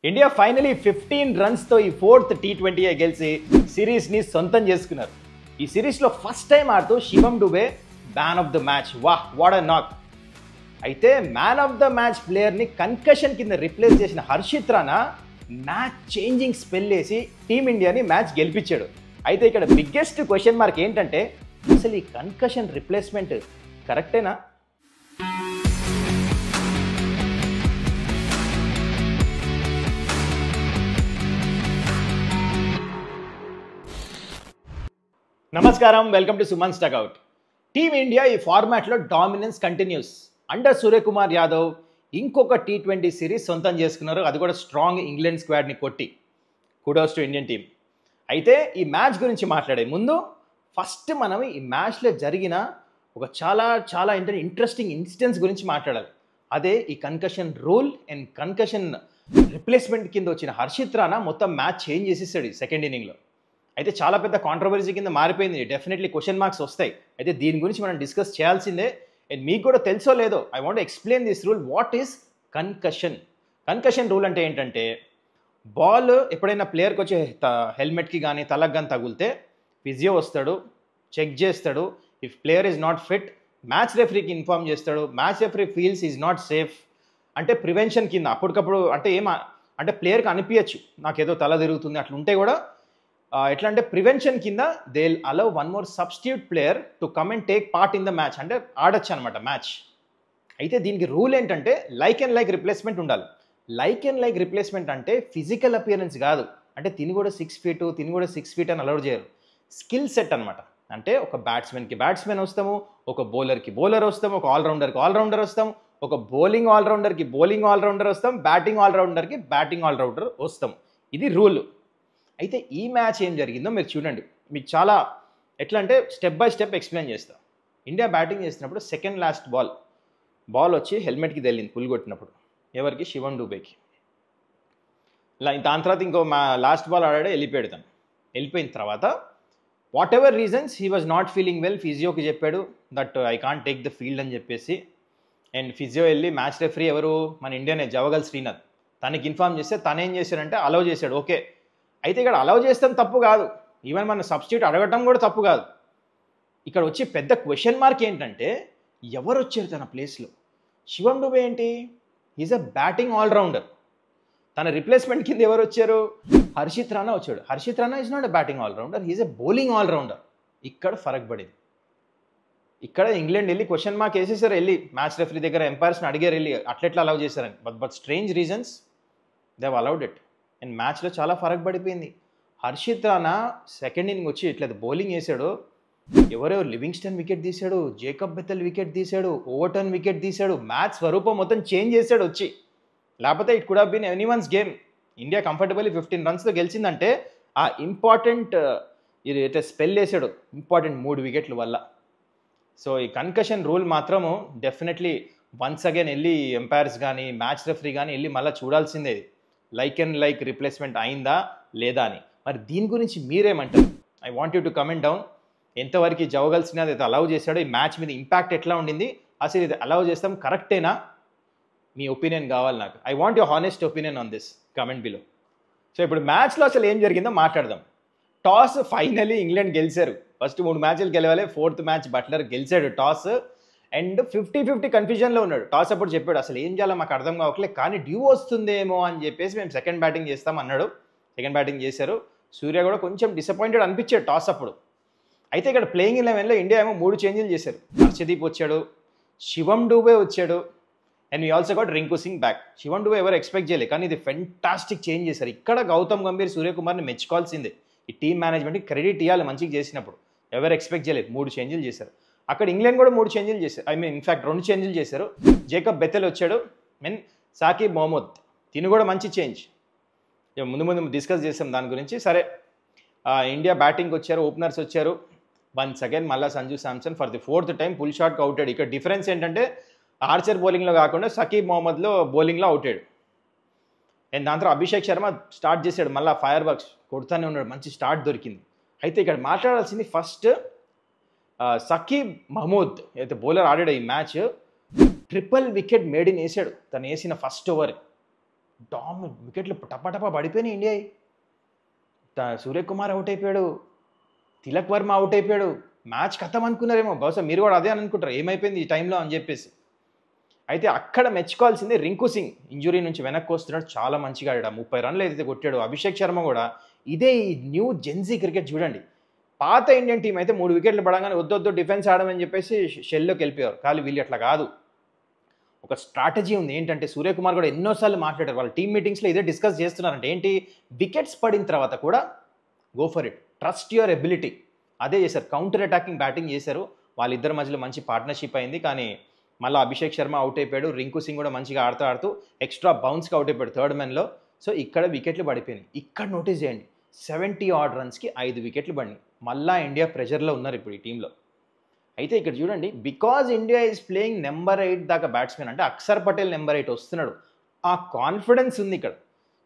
India finally 15 రన్స్తో ఈ 4th T20 గెలిచి సిరీస్ని సొంతం చేసుకున్నారు. ఈ సిరీస్లో ఫస్ట్ టైం ఆడుతూ Shivam Dube man of the match. వాహ్, వాట్ అ నాక్. అయితే మ్యాన్ ఆఫ్ ద మ్యాచ్ ప్లేయర్ని కన్కషన్ కింద రిప్లేస్ చేసిన Harshit Rana match changing spell వేసి టీమిండియాని మ్యాచ్ గెలిపించాడు. అయితే ఇక్కడ బిగ్గెస్ట్ క్వశ్చన్ మార్క్ ఏంటంటే అసలు ఈ కన్కషన్ రిప్లేస్మెంట్ కరెక్టేనా? నమస్కారం, వెల్కమ్ టు సుమన్స్ టక్అవుట్. టీమిండియా ఈ ఫార్మాట్లో dominance continuous. Under Suryakumar Yadav ఇంకొక T20 సిరీస్ సొంతం చేసుకున్నారు, అది కూడా స్ట్రాంగ్ ఇంగ్లాండ్ స్క్వాడ్ని కొట్టి. Kudos to Indian team. అయితే ఈ మ్యాచ్ గురించి మాట్లాడే ముందు ఫస్ట్ మనం ఈ మ్యాచ్లో జరిగిన ఒక చాలా ఇంట్రెస్టింగ్ ఇన్సిడెంట్స్ గురించి మాట్లాడాలి. అదే ఈ concussion rule and concussion replacement కింద వచ్చిన హర్షిత్ రాణా మొత్తం మ్యాచ్ చేంజ్ చేసేసాడు సెకండ్ ఇన్నింగ్లో. అయితే చాలా పెద్ద కాంట్రవర్సీ కింద మారిపోయింది. డెఫినెట్లీ క్వశ్చన్ మార్క్స్ వస్తాయి. అయితే దీని గురించి మనం డిస్కస్ చేయాల్సిందే. అండ్ మీకు కూడా తెలుసో లేదో, I want explain this rule. What is concussion? Concussion rule అంటే ఏంటంటే, బాల్ ఎప్పుడైనా ప్లేయర్కి వచ్చే హెల్మెట్కి కానీ తలకు కానీ తగిలితే ఫిజియో వస్తాడు, చెక్ చేస్తాడు. If player is not fit, match రెఫరీకి ఇన్ఫార్మ్ చేస్తాడు. Match referee feels is not safe అంటే ప్రివెన్షన్ కింద అప్పటికప్పుడు అంటే ప్లేయర్కి అనిపించచ్చు నాకేదో తల తిరుగుతుంది అట్లా ఉంటే కూడా ఎట్లా అంటే ప్రివెన్షన్ కింద they will allow one more substitute player to come and take part in the match, అంటే ఆడొచ్చు అనమాట మ్యాచ్. అయితే దీనికి రూల్ ఏంటంటే లైక్ అండ్ లైక్ రిప్లేస్మెంట్ ఉండాలి. లైక్ అండ్ లైక్ రిప్లేస్మెంట్ అంటే ఫిజికల్ అపియరెన్స్ కాదు. అంటే తిని కూడా 6 feet, తిని కూడా 6 feet అని అలౌ చేయరు. స్కిల్ సెట్ అనమాట. అంటే ఒక బ్యాట్స్మెన్కి బ్యాట్స్మెన్ వస్తాము, ఒక బౌలర్కి బౌలర్ వస్తాము, ఒక ఆల్రౌండర్కి ఆల్రౌండర్ వస్తాం, ఒక బౌలింగ్ ఆల్రౌండర్కి బౌలింగ్ ఆల్రౌండర్ వస్తాం, బ్యాటింగ్ ఆల్రౌండర్కి బ్యాటింగ్ ఆల్రౌండర్ వస్తాం. ఇది రూల్. అయితే ఈ మ్యాచ్ ఏం జరిగిందో మీరు చూడండి. మీకు చాలా ఎట్లా అంటే స్టెప్ బై స్టెప్ ఎక్స్ప్లెయిన్ చేస్తా. ఇండియా బ్యాటింగ్ చేసినప్పుడు సెకండ్ లాస్ట్ బాల్ వచ్చి హెల్మెట్కి తగిలింది పుల్ కొట్టినప్పుడు. ఎవరికి? శివం డుబేకి. దాని తర్వాత ఇంకో లాస్ట్ బాల్ ఆడాడే వెళ్ళిపోయాడు తను. వెళ్ళిపోయిన తర్వాత whatever reasons he was not feeling well. ఫిజియోకి చెప్పాడు that I can't take the field అని చెప్పేసి. అండ్ ఫిజియో వెళ్ళి మ్యాచ్ రెఫరీ ఎవరు? మన ఇండియనే, జవగల్ శ్రీనాథ్. తనకి ఇన్ఫార్మ్ చేస్తే తనేం చేశాడంటే అలౌ చేశాడు. ఓకే, అయితే ఇక్కడ అలౌ చేస్తాం తప్పు కాదు, ఈవెన్ మన సబ్స్టిట్యూట్ అడగటం కూడా తప్పు కాదు. ఇక్కడ వచ్చి పెద్ద క్వశ్చన్ మార్క్ ఏంటంటే ఎవరు వచ్చారు తన ప్లేస్లో? శివం డుబే ఏంటి? Is a batting allrounder. తన రిప్లేస్మెంట్ కింద ఎవరు వచ్చారు? హర్షిత్ రాణా వచ్చాడు. Harshit Rana is not a batting allrounder, is a bowling allrounder. ఇక్కడ ఫరక్ పడింది. ఇక్కడ ఇంగ్లాండ్ వెళ్ళి క్వశ్చన్ మార్క్ వేసేసారు, వెళ్ళి మ్యాచ్ రెఫరీ దగ్గర ఎంపైర్స్ని అడిగారు వెళ్ళి అట్లెట్లా అలౌ చేశారని. But strange reasons they have allowed it. And మ్యాచ్లో చాలా ఫరక్ పడిపోయింది. హర్షిత్ రాణా సెకండ్ ఇన్నింగ్ వచ్చి ఇట్లా బౌలింగ్ వేసాడు. ఎవరెవరు లివింగ్స్టన్ వికెట్ తీశాడు, జేకబ్ బెథెల్ వికెట్ తీశాడు, ఓవర్టర్న్ వికెట్ తీశాడు. మ్యాచ్ స్వరూపం మొత్తం చేంజ్ చేశాడు వచ్చి. లేకపోతే it could have been anyone's game. India comfortably 15 runsతో గెలిచిందంటే ఆ ఇంపార్టెంట్ ఇది అయితే స్పెల్ వేసాడు, ఇంపార్టెంట్ 3 వికెట్ల వల్ల. సో ఈ కన్కషన్ రూల్ మాత్రము డెఫినెట్లీ వన్స్ అగైన్ వెళ్ళి ఎంపైర్స్ కానీ మ్యాచ్ రెఫరీ కానీ వెళ్ళి మళ్ళీ చూడాల్సిందే, లైక్ అండ్ లైక్ రిప్లేస్మెంట్ అయిందా లేదా అని. మరి దీని గురించి మీరేమంటారు? I want you to comment down. ఎంతవరకు జవగల్ శ్రీనాథ్ అయితే అలౌ చేశాడో, ఈ మ్యాచ్ మీద ఇంపాక్ట్ ఎట్లా ఉండింది, అసలు ఇది అలౌ చేస్తాం కరెక్టేనా? మీ ఒపీనియన్ కావాలి నాకు. I want your honest opinion on this, comment below. So ఇప్పుడు మ్యాచ్లో అసలు ఏం జరిగిందో మాట్లాడదాం. టాస్ ఫైనలీ ఇంగ్లాండ్ గెలిచారు. ఫస్ట్ 3 మ్యాచ్లు గెలవాలి, 4th మ్యాచ్ బట్లర్ గెలిచాడు టాస్. అండ్ 50-50 కన్ఫ్యూజన్లో ఉన్నాడు. టాస్ అప్పుడు చెప్పాడు అసలు ఏం చేయాలో మాకు అర్థం కావట్లేదు, కానీ డ్యూ వస్తుందేమో అని చెప్పేసి మేము సెకండ్ బ్యాటింగ్ చేస్తాం అన్నాడు. సెకండ్ బ్యాటింగ్ చేశారు. సూర్య కూడా కొంచెం డిసప్పాయింటెడ్ అనిపించాడు టాస్ అప్పుడు. అయితే ఇక్కడ ప్లేయింగ్ 11లో ఇండియా ఏమో 3 చేంజ్లు చేశారు. హర్షదీప్ వచ్చాడు, శివం డుబే వచ్చాడు, and we also got Rinku Singh back. Shivam Dube ఎవరు ఎక్స్పెక్ట్ చేయలేదు, కానీ ఇది ఫెంటాస్టిక్ చేంజ్ చేశారు. ఇక్కడ గౌతమ్ గంభీర్, సూర్యకుమార్ని మెచ్చుకోవాల్సిందే. ఈ టీమ్ మేనేజ్మెంట్కి క్రెడిట్ ఇవ్వాలి మంచిగా చేసినప్పుడు. ఎవరు ఎక్స్పెక్ట్ చేయలేదు, 3 చేంజ్లు చేశారు. అక్కడ ఇంగ్లాండ్ కూడా 3 చేంజ్లు చేశారు. ఐ మీన్ ఇన్ఫాక్ట్ 2 చేంజ్లు చేశారు. జేకబ్ బెథెల్ వచ్చాడు, సాకిబ్ మహమ్మద్, తిను కూడా మంచి చేంజ్. ముందు డిస్కస్ చేసాం దాని గురించి. సరే, ఇండియా బ్యాటింగ్కి వచ్చారు, ఓపెనర్స్ వచ్చారు. వన్స్ అగైన్ మళ్ళీ Sanju Samson for the 4th time pull షాట్కి అవుతాడు. ఇక్కడ డిఫరెన్స్ ఏంటంటే ఆర్చర్ బౌలింగ్లో కాకుండా సకీబ్ మహమ్మద్లో బౌలింగ్లో అవుతాడు. అండ్ దాని తర్వాత అభిషేక్ శర్మ స్టార్ట్ చేశాడు, మళ్ళీ ఫైర్ వర్క్స్ కొడుతూనే ఉన్నాడు, మంచి స్టార్ట్ దొరికింది. అయితే ఇక్కడ మాట్లాడాల్సింది ఫస్ట్ సకీబ్ మహమూద్ అయితే బౌలర్ ఆడాడు ఈ మ్యాచ్. ట్రిపుల్ వికెట్ మేడిన్ వేసాడు తను వేసిన ఫస్ట్ ఓవర్. వికెట్లు టపా పడిపోయినాయి ఇండియా. సూర్యకుమార్ అవుట్ అయిపోయాడు, తిలక్ వర్మ అవుట్ అయిపోయాడు, మ్యాచ్ ఖతం అనుకున్నారేమో, బహుశా మీరు కూడా అదే అని అనుకుంటారు ఏమైపోయింది ఈ టైంలో అని చెప్పేసి. అయితే అక్కడ మెచ్చుకోవాల్సింది రింకు సింగ్ ఇంజురీ నుంచి వెనక్కి వస్తున్నాడు, చాలా మంచిగా ఆడాడు, 30 రన్లు ఏదైతే కొట్టాడు. అభిషేక్ శర్మ కూడా ఇదే ఈ న్యూ జెన్జీ క్రికెట్ చూడండి. పాత ఇండియన్ టీం అయితే 3 వికెట్లు పడగానే వద్దొద్దు డిఫెన్స్ ఆడమని చెప్పేసి షెల్లోకి వెళ్ళిపోయారు. కానీ వీళ్ళు అట్లా కాదు, ఒక స్ట్రాటజీ ఉంది. ఏంటంటే సూర్యకుమార్ కూడా ఎన్నోసార్లు మాట్లాడారు, వాళ్ళ టీమ్ మీటింగ్స్లో ఇదే డిస్కస్ చేస్తున్నారంటే ఏంటి, వికెట్స్ పడిన తర్వాత కూడా go for it, trust your ability. అదే చేశారు, కౌంటర్ అటాకింగ్ బ్యాటింగ్ చేశారు. వాళ్ళిద్దరి మధ్యలో మంచి పార్ట్నర్షిప్ అయింది. కానీ మళ్ళీ అభిషేక్ శర్మ అవుట్ అయిపోయాడు, రింకు సింగ్ కూడా మంచిగా ఆడుతూ ఎక్స్ట్రా బౌన్స్కి అవుట్ అయిపోయాడు థర్డ్ మెన్లో. సో ఇక్కడ వికెట్లు పడిపోయినాయి. ఇక్కడ నోటీస్ చేయండి, 70 ఆడ్ రన్స్కి 5 వికెట్లు పడినాయి. మళ్ళీ ఇండియా ప్రెషర్లో ఉన్నారు ఇప్పుడు ఈ టీంలో. అయితే ఇక్కడ చూడండి, because India is playing number 8 దాకా బ్యాట్స్మెన్, అంటే అక్షర్ పటేల్ నెంబర్ 8 వస్తున్నాడు, ఆ కాన్ఫిడెన్స్ ఉంది ఇక్కడ.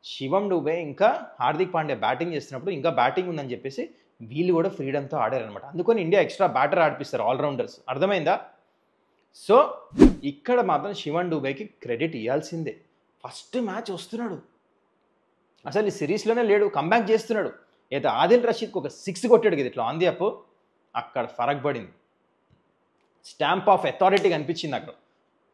శివం డూబే ఇంకా హార్దిక్ పాండ్యా బ్యాటింగ్ చేస్తున్నప్పుడు ఇంకా బ్యాటింగ్ ఉందని చెప్పేసి వీళ్ళు కూడా ఫ్రీడమ్తో ఆడారనమాట. అందుకని ఇండియా ఎక్స్ట్రా బ్యాటర్ ఆడిపిస్తారు ఆల్రౌండర్స్, అర్థమైందా? సో ఇక్కడ మాత్రం శివన్ డూబేకి క్రెడిట్ ఇవ్వాల్సిందే. ఫస్ట్ మ్యాచ్ వస్తున్నాడు, అసలు ఈ సిరీస్లోనే లేడు, కంబ్యాక్ చేస్తున్నాడు. అయితే ఆదిల్ రషీద్కి ఒక 6 కొట్టాడు కదా ఇట్లా ఆన్ ది అప్, అక్కడ ఫరక్ పడింది, స్టాంప్ ఆఫ్ అథారిటీ కనిపించింది అక్కడ.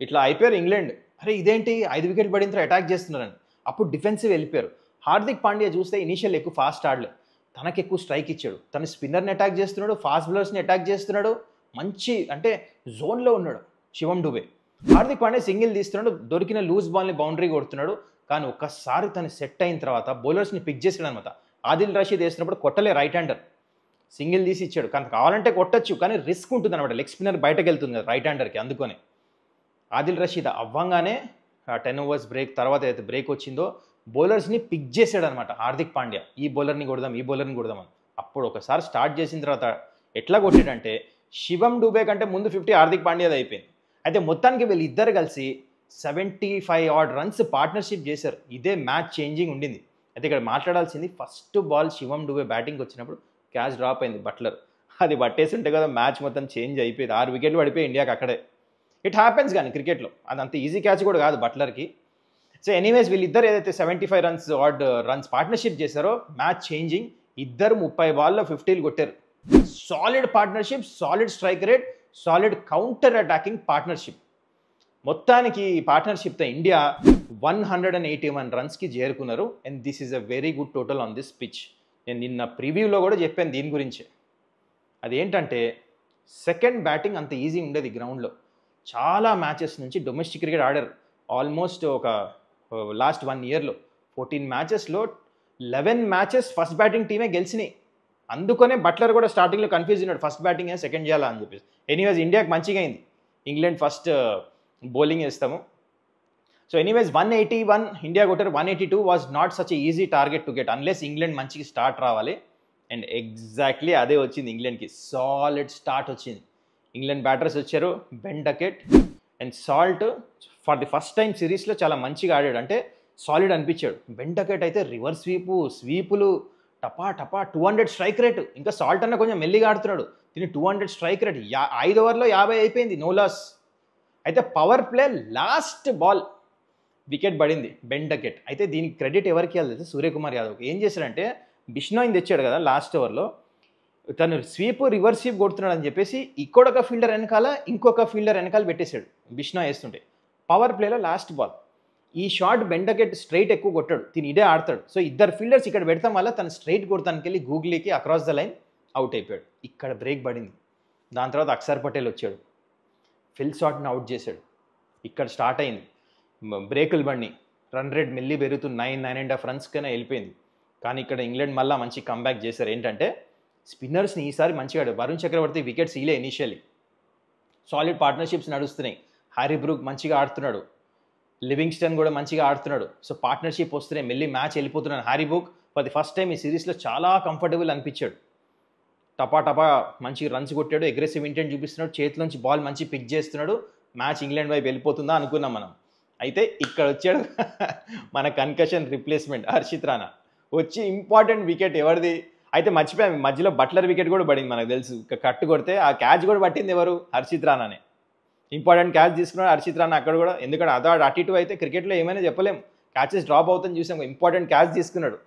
ఇట్లా అయిపోయారు ఇంగ్లాండ్, అరే ఇదేంటి 5 వికెట్ పడిన తర్వాత అటాక్ చేస్తున్నారని. అప్పుడు డిఫెన్సివ్ వెళ్ళిపోయారు. హార్దిక్ పాండ్యా చూస్తే ఇనీషియల్ ఎక్కువ ఫాస్ట్ ఆడలే, తనకు ఎక్కువ స్ట్రైక్ ఇచ్చాడు, తన స్పిన్నర్ని అటాక్ చేస్తున్నాడు, ఫాస్ట్ బౌలర్స్ని అటాక్ చేస్తున్నాడు, మంచి అంటే జోన్లో ఉన్నాడు శివం డూబే. హార్దిక్ పాండ్యా సింగిల్ తీస్తున్నాడు, దొరికిన లూజ్ బాల్ని బౌండరీ కొడుతున్నాడు. కానీ ఒక్కసారి తను సెట్ అయిన తర్వాత బౌలర్స్ని పిక్ చేసాడు అనమాట. ఆదిల్ రషీద్ వేసినప్పుడు కొట్టలే, రైట్ హ్యాండర్, సింగిల్ తీసి ఇచ్చాడు. కానీ కావాలంటే కొట్టచ్చు, కానీ రిస్క్ ఉంటుంది అనమాట, లెగ్ స్పిన్నర్ బయటకు వెళ్తుంది కదా రైట్ హ్యాండర్కి. అందుకని ఆదిల్ రషీద్ అవ్వంగానే 10 ఓవర్స్ బ్రేక్ తర్వాత అయితే బ్రేక్ వచ్చిందో బౌలర్స్ని పిక్ చేసాడు అనమాట హార్దిక్ పాండ్యా, ఈ బౌలర్ని కొడదాం ఈ బౌలర్ని కొడదాం అని. అప్పుడు ఒకసారి స్టార్ట్ చేసిన తర్వాత ఎట్లా కొట్టాడంటే శివం డూబే కంటే ముందు 50 హార్దిక్ పాండ్యాది అయిపోయింది. అయితే మొత్తానికి వీళ్ళు ఇద్దరు కలిసి 75 ఆడ్ రన్స్ పార్ట్నర్షిప్ చేశారు. ఇదే మ్యాచ్ చేంజింగ్ ఉండింది. అయితే ఇక్కడ మాట్లాడాల్సింది, ఫస్ట్ బాల్ శివం డూబే బ్యాటింగ్ వచ్చినప్పుడు క్యాచ్ డ్రాప్ అయింది బట్లర్, అది పట్టేసి ఉంటే కదా మ్యాచ్ మొత్తం చేంజ్ అయిపోయింది. 6 వికెట్లు పడిపోయి ఇండియాకి అక్కడే. ఇట్ హ్యాపెన్స్ కానీ క్రికెట్లో అది అంత ఈజీ క్యాచ్ కూడా కాదు బట్లర్కి. సో ఎనీవేస్ వీళ్ళిద్దరు ఏదైతే 75 రన్స్ ఆడ్ రన్స్ పార్ట్నర్షిప్ చేశారో మ్యాచ్ చేంజింగ్, ఇద్దరు 30 బాల్లో 50లు కొట్టారు. Solid partnership, solid strike rate, solid counter attacking partnership. మొత్తానికి ఈ పార్ట్నర్షిప్తో ఇండియా 181 రన్స్కి చేరుకున్నారు. And this is a very good total on this pitch. నేను నిన్న ప్రివ్యూలో కూడా చెప్పాను దీని గురించి. అదేంటంటే సెకండ్ బ్యాటింగ్ అంత ఈజీ ఉండేది గ్రౌండ్లో. చాలా మ్యాచెస్ నుంచి డొమెస్టిక్ క్రికెట్ ఆడారు, ఆల్మోస్ట్ ఒక లాస్ట్ 1 ఇయర్లో 14 మ్యాచెస్లో 11 మ్యాచెస్ ఫస్ట్ బ్యాటింగ్ టీమే గెలిచినాయి. అందుకనే బట్లర్ కూడా స్టార్టింగ్లో కన్ఫ్యూజ్ ఉన్నాడు, ఫస్ట్ బ్యాటింగ్ సెకండ్ చేయాలా అని చెప్పేసి. ఎనీవేస్ ఇండియాకి మంచిగా అయింది, ఇంగ్లాండ్ ఫస్ట్ బౌలింగ్ వేస్తాము. సో ఎనీవేస్ 181 ఇండియా కొట్టారు, 182 was not such easy target to get unless England మంచిగా స్టార్ట్ రావాలి. అండ్ ఎగ్జాక్ట్లీ అదే వచ్చింది ఇంగ్లాండ్కి, సాలిడ్ స్టార్ట్ వచ్చింది. ఇంగ్లాండ్ బ్యాటర్స్ వచ్చారు, Ben Duckett and salt. For the first time సిరీస్లో చాలా మంచిగా ఆడాడు, అంటే సాలిడ్ అనిపించాడు. బెన్ డకెట్ అయితే రివర్స్ స్వీపులు టపా 200 స్ట్రైక్ రేట్. ఇంకా సాల్ట్ అన్న కొంచెం మెల్లిగా ఆడుతున్నాడు, దీని 200 స్ట్రైక్ రేట్. 5 ఓవర్లో 50 అయిపోయింది, నో లాస్. అయితే power play last ball wicket పడింది బెన్ డకెట్. అయితే దీనికి క్రెడిట్ ఎవరికి ఇవ్వాలి, సూర్యకుమార్ యాదవ్. ఏం చేశాడంటే బిష్నోయిని తెచ్చాడు కదా లాస్ట్ ఓవర్లో, తను రివర్స్ స్వీప్ కొడుతున్నాడు అని చెప్పేసి ఇంకొక ఫీల్డర్ వెనకాల ఇంకొక ఫీల్డర్ వెనకాల పెట్టేశాడు బిష్నోయ్ వేస్తుంటే. పవర్ ప్లేలో లాస్ట్ బాల్ ఈ షాట్ బెన్ డకెట్ స్ట్రైట్ ఎక్కువ కొట్టాడు, తిని ఇదే ఆడతాడు. సో ఇద్దరు ఫీల్డర్స్ ఇక్కడ పెడతాం వల్ల తను స్ట్రైట్ కొడతానికి వెళ్ళి గూగ్లీకి అక్రాస్ ద లైన్ అవుట్ అయిపోయాడు. ఇక్కడ బ్రేక్ పడింది. దాని తర్వాత అక్షర్ పటేల్ వచ్చాడు, ఫిల్ షాట్ని అవుట్ చేశాడు. ఇక్కడ స్టార్ట్ అయింది బ్రేకులు బండి, రన్ రేట్ మెల్లి పెరుగుతూ 9.5 రన్స్ కన్నా వెళ్ళిపోయింది. కానీ ఇక్కడ ఇంగ్లాండ్ మళ్ళీ మంచి కంబ్యాక్ చేశారు. ఏంటంటే స్పిన్నర్స్ని ఈసారి మంచిగా వరుణ్ చక్రవర్తి వికెట్స్ ఈలే ఇనిషియలీ, సాలిడ్ పార్ట్నర్షిప్స్ నడుస్తున్నాయి. హ్యారీ బ్రూక్ మంచిగా ఆడుతున్నాడు, లివింగ్స్టన్ కూడా మంచిగా ఆడుతున్నాడు. సో పార్ట్నర్షిప్ వస్తున్నాయి, మెల్లి మ్యాచ్ వెళ్ళిపోతున్నాడు. Harry Brook for the first time ఈ సిరీస్లో చాలా కంఫర్టబుల్ అనిపించాడు, టపా మంచి రన్స్ కొట్టాడు, అగ్రెసివ్ ఇంటెంట్ చూపిస్తున్నాడు, చేతిలోంచి బాల్ మంచి పిక్ చేస్తున్నాడు. మ్యాచ్ ఇంగ్లాండ్ వైపు వెళ్ళిపోతుందా అనుకున్నాం మనం. అయితే ఇక్కడ వచ్చాడు మన కన్కషన్ రిప్లేస్మెంట్ హర్షిత్ రాణా వచ్చి ఇంపార్టెంట్ వికెట్ ఎవరిది అయితే మర్చిపోయాం, మధ్యలో బట్లర్ వికెట్ కూడా పడింది మనకు తెలుసు. కట్టు కొడితే ఆ క్యాచ్ కూడా పట్టింది ఎవరు, హర్షిత్ రాణానే. ఇంపార్టెంట్ క్యాచ్ తీసుకున్నాడు హర్షిత్ రాణా అక్కడ కూడా. ఎందుకంటే అటు ఇటు అయితే క్రికెట్లో ఏమైనా చెప్పలేం, క్యాచెస్ డ్రాప్ అవుతుంది చూసాం, ఇంపార్టెంట్ క్యాచ్ తీసుకున్నాడు.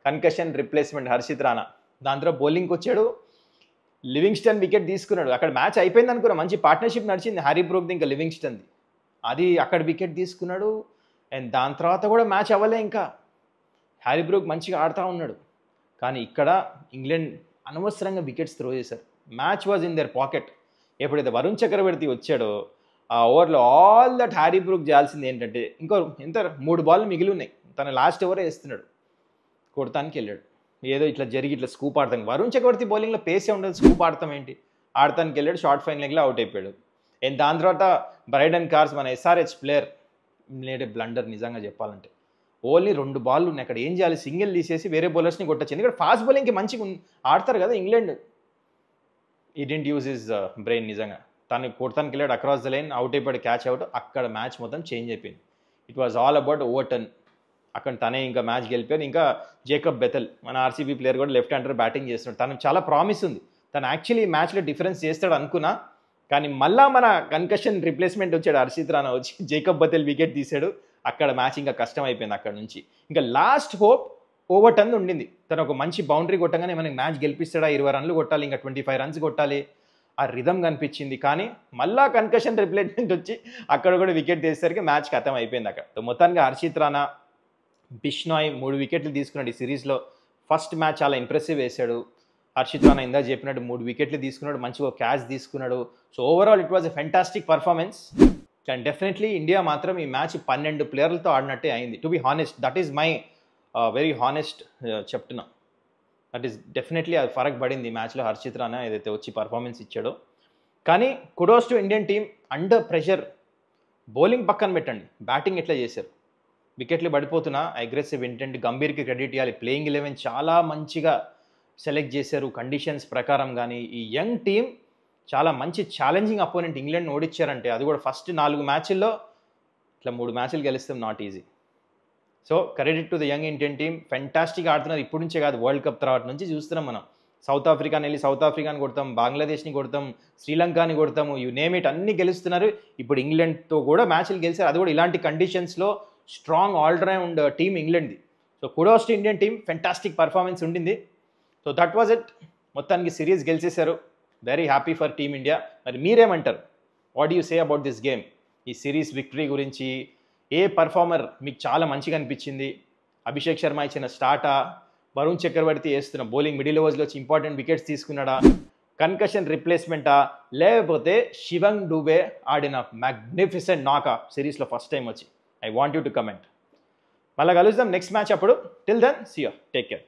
Concussion replacement Harshit Rana. దాని తర్వాత బౌలింగ్కి వచ్చాడు, లివింగ్స్టన్ వికెట్ తీసుకున్నాడు. అక్కడ మ్యాచ్ అయిపోయింది అనుకున్నా, మంచి పార్ట్నర్షిప్ నడిచింది హ్యారీ బ్రూక్ది ఇంకా లివింగ్స్టన్ది. అది అక్కడ వికెట్ తీసుకున్నాడు. అండ్ దాని తర్వాత కూడా మ్యాచ్ అవ్వలే, ఇంకా హ్యారీ బ్రూక్ మంచిగా ఆడుతూ ఉన్నాడు. కానీ ఇక్కడ ఇంగ్లాండ్ అనవసరంగా వికెట్స్ త్రో చేశారు. Match was in their pocket. ఎప్పుడైతే వరుణ్ చక్రవర్తి వచ్చాడో ఆ ఓవర్లో ఆల్ దట్ హ్యారీ బ్రూక్ చేయాల్సింది ఏంటంటే, ఇంకో ఎంత 3 బాల్ మిగిలి ఉన్నాయి, తన లాస్ట్ ఓవరే వేస్తున్నాడు, కొడతానికి వెళ్ళాడు. ఏదో ఇట్లా జరిగి ఇట్లా స్కూప్ ఆడతాం. వరుణ్ చక్రవర్తి బౌలింగ్లో పేసే ఉండదు, స్కూప్ ఆడతాం ఏంటి, ఆడటానికి వెళ్ళాడు, షార్ట్ ఫైన్ లెగ్లో అవుట్ అయిపోయాడు. అండ్ దాని తర్వాత బ్రైడన్ కార్స్ మన ఎస్ఆర్హెచ్ ప్లేయర్ నేడే బ్లండర్ నిజంగా చెప్పాలంటే. ఓన్లీ 2 బాల్ ఉన్నాయి అక్కడ, ఏం చేయాలి, సింగిల్ తీసేసి వేరే బౌలర్స్ని కొట్టచ్చు. ఎందుకంటే ఫాస్ట్ బౌలింగ్కి మంచిగా ఆడతారు కదా ఇంగ్లాండ్. ఈ డెంట్ యూజ్ హిజ్ బ్రెయిన్ నిజంగా. తను కొడతానికి వెళ్ళాడు, అక్రాస్ ద లైన్ అవుట్ అయిపోయాడు, క్యాచ్ అవుట్. అక్కడ మ్యాచ్ మొత్తం చేంజ్ అయిపోయింది. It was all about over turn. అక్కడ తనే ఇంకా మ్యాచ్ గెలిపాడు. ఇంకా జేకబ్ బెథెల్ మన ఆర్సీబీ ప్లేయర్ కూడా లెఫ్ట్ హ్యాండర్ బ్యాటింగ్ చేస్తున్నాడు. తనకు చాలా ప్రామిస్ ఉంది, తను యాక్చువల్లీ ఈ మ్యాచ్లో డిఫరెన్స్ చేస్తాడు అనుకున్నా. కానీ మళ్ళా మన కన్కషన్ రిప్లేస్మెంట్ వచ్చాడు, హర్షిత్ రాణా వచ్చి జేకబ్ బెథెల్ వికెట్ తీశాడు. అక్కడ మ్యాచ్ ఇంకా కష్టం అయిపోయింది. అక్కడ నుంచి ఇంకా లాస్ట్ హోప్ ఓవర్ టర్న్ ఉండింది. తను ఒక మంచి బౌండరీ కొట్టగానే మనకి మ్యాచ్ గెలిపిస్తాడా, 20 రన్లు కొట్టాలి, ఇంకా 25 రన్స్ కొట్టాలి, ఆ రిధం కనిపించింది. కానీ మళ్ళా కన్కషన్ రిప్లేస్మెంట్ వచ్చి అక్కడ కూడా వికెట్ తీసేసరికి మ్యాచ్ ఖతం అయిపోయింది అక్కడ. మొత్తానికి హర్షిత్ రాణా, బిష్నాయ్ 3 వికెట్లు తీసుకున్నాడు ఈ సిరీస్లో. ఫస్ట్ మ్యాచ్ చాలా ఇంప్రెసివ్ వేశాడు. హర్షిత్ రాణా ఇందా చెప్పినట్టు 3 వికెట్లు తీసుకున్నాడు, మంచిగా క్యాచ్ తీసుకున్నాడు. So overall it was a fantastic performance. And definitely India మాత్రం ఈ మ్యాచ్ 12 ప్లేయర్లతో ఆడినట్టే అయింది. To be honest, that is my very honest చెప్తున్నా. దట్ ఈస్ డెఫినెట్లీ అది ఫరక్ పడింది ఈ మ్యాచ్లో హర్షిత్ రాణా ఏదైతే వచ్చి పర్ఫార్మెన్స్ ఇచ్చాడో. కానీ kudos to Indian team, under pressure bowling పక్కన పెట్టండి, బ్యాటింగ్ ఎట్లా చేశారు. వికెట్లు పడిపోతున్నా అగ్రెసివ్ ఇంటెంట్, గంభీర్కి క్రెడిట్ ఇవ్వాలి. ప్లేయింగ్ 11 చాలా మంచిగా సెలెక్ట్ చేశారు కండిషన్స్ ప్రకారం. కానీ ఈ యంగ్ టీమ్ చాలా మంచి ఛాలెంజింగ్ అపోనెంట్ ఇంగ్లాండ్ని ఓడించారంటే, అది కూడా ఫస్ట్ 4 మ్యాచ్ల్లో ఇట్లా 3 మ్యాచ్లు గెలుస్తాం, not easy. So credit to the young Indian team, fantastic ఆడుతున్నారు. ఇప్పటి నుంచే కాదు, వరల్డ్ కప్ తర్వాత నుంచి చూస్తున్నాం మనం. సౌత్ ఆఫ్రికాని వెళ్ళి సౌత్ ఆఫ్రికాని కొడతాం, బంగ్లాదేశ్ని కొడతాం, శ్రీలంకని కొడతాము, యూ నేమ్ ఇట్, అన్ని గెలుస్తున్నారు. ఇప్పుడు ఇంగ్లాండ్తో కూడా మ్యాచ్లు గెలిచారు, అది కూడా ఇలాంటి కండిషన్స్లో. స్ట్రాంగ్ ఆల్రౌండ్ టీమ్ ఇంగ్లాండ్ది. So kudos to Indian team, fantastic performance ఉండింది. So that was it. మొత్తానికి సిరీస్ గెలిచేశారు. Very happy for team India. మరి మీరేమంటారు? What you say about this game? ఈ సిరీస్ విక్టరీ గురించి ఏ పర్ఫార్మర్ మీకు చాలా మంచిగా అనిపించింది? అభిషేక్ శర్మ ఇచ్చిన స్టార్టా, వరుణ్ చక్రవర్తి వేస్తున్న బౌలింగ్ మిడిల్ ఓవర్స్లో వచ్చి ఇంపార్టెంట్ వికెట్స్ తీసుకున్నాడా, కన్కషన్ రిప్లేస్మెంటా, లేకపోతే శివంగ్ డూబే ఆడిన మ్యాగ్నిఫిసెంట్ నాకా సిరీస్లో ఫస్ట్ టైం వచ్చి? I want you to comment. మళ్ళీ కలుద్దాం నెక్స్ట్ మ్యాచ్ అప్పుడు. Till then see you, take care.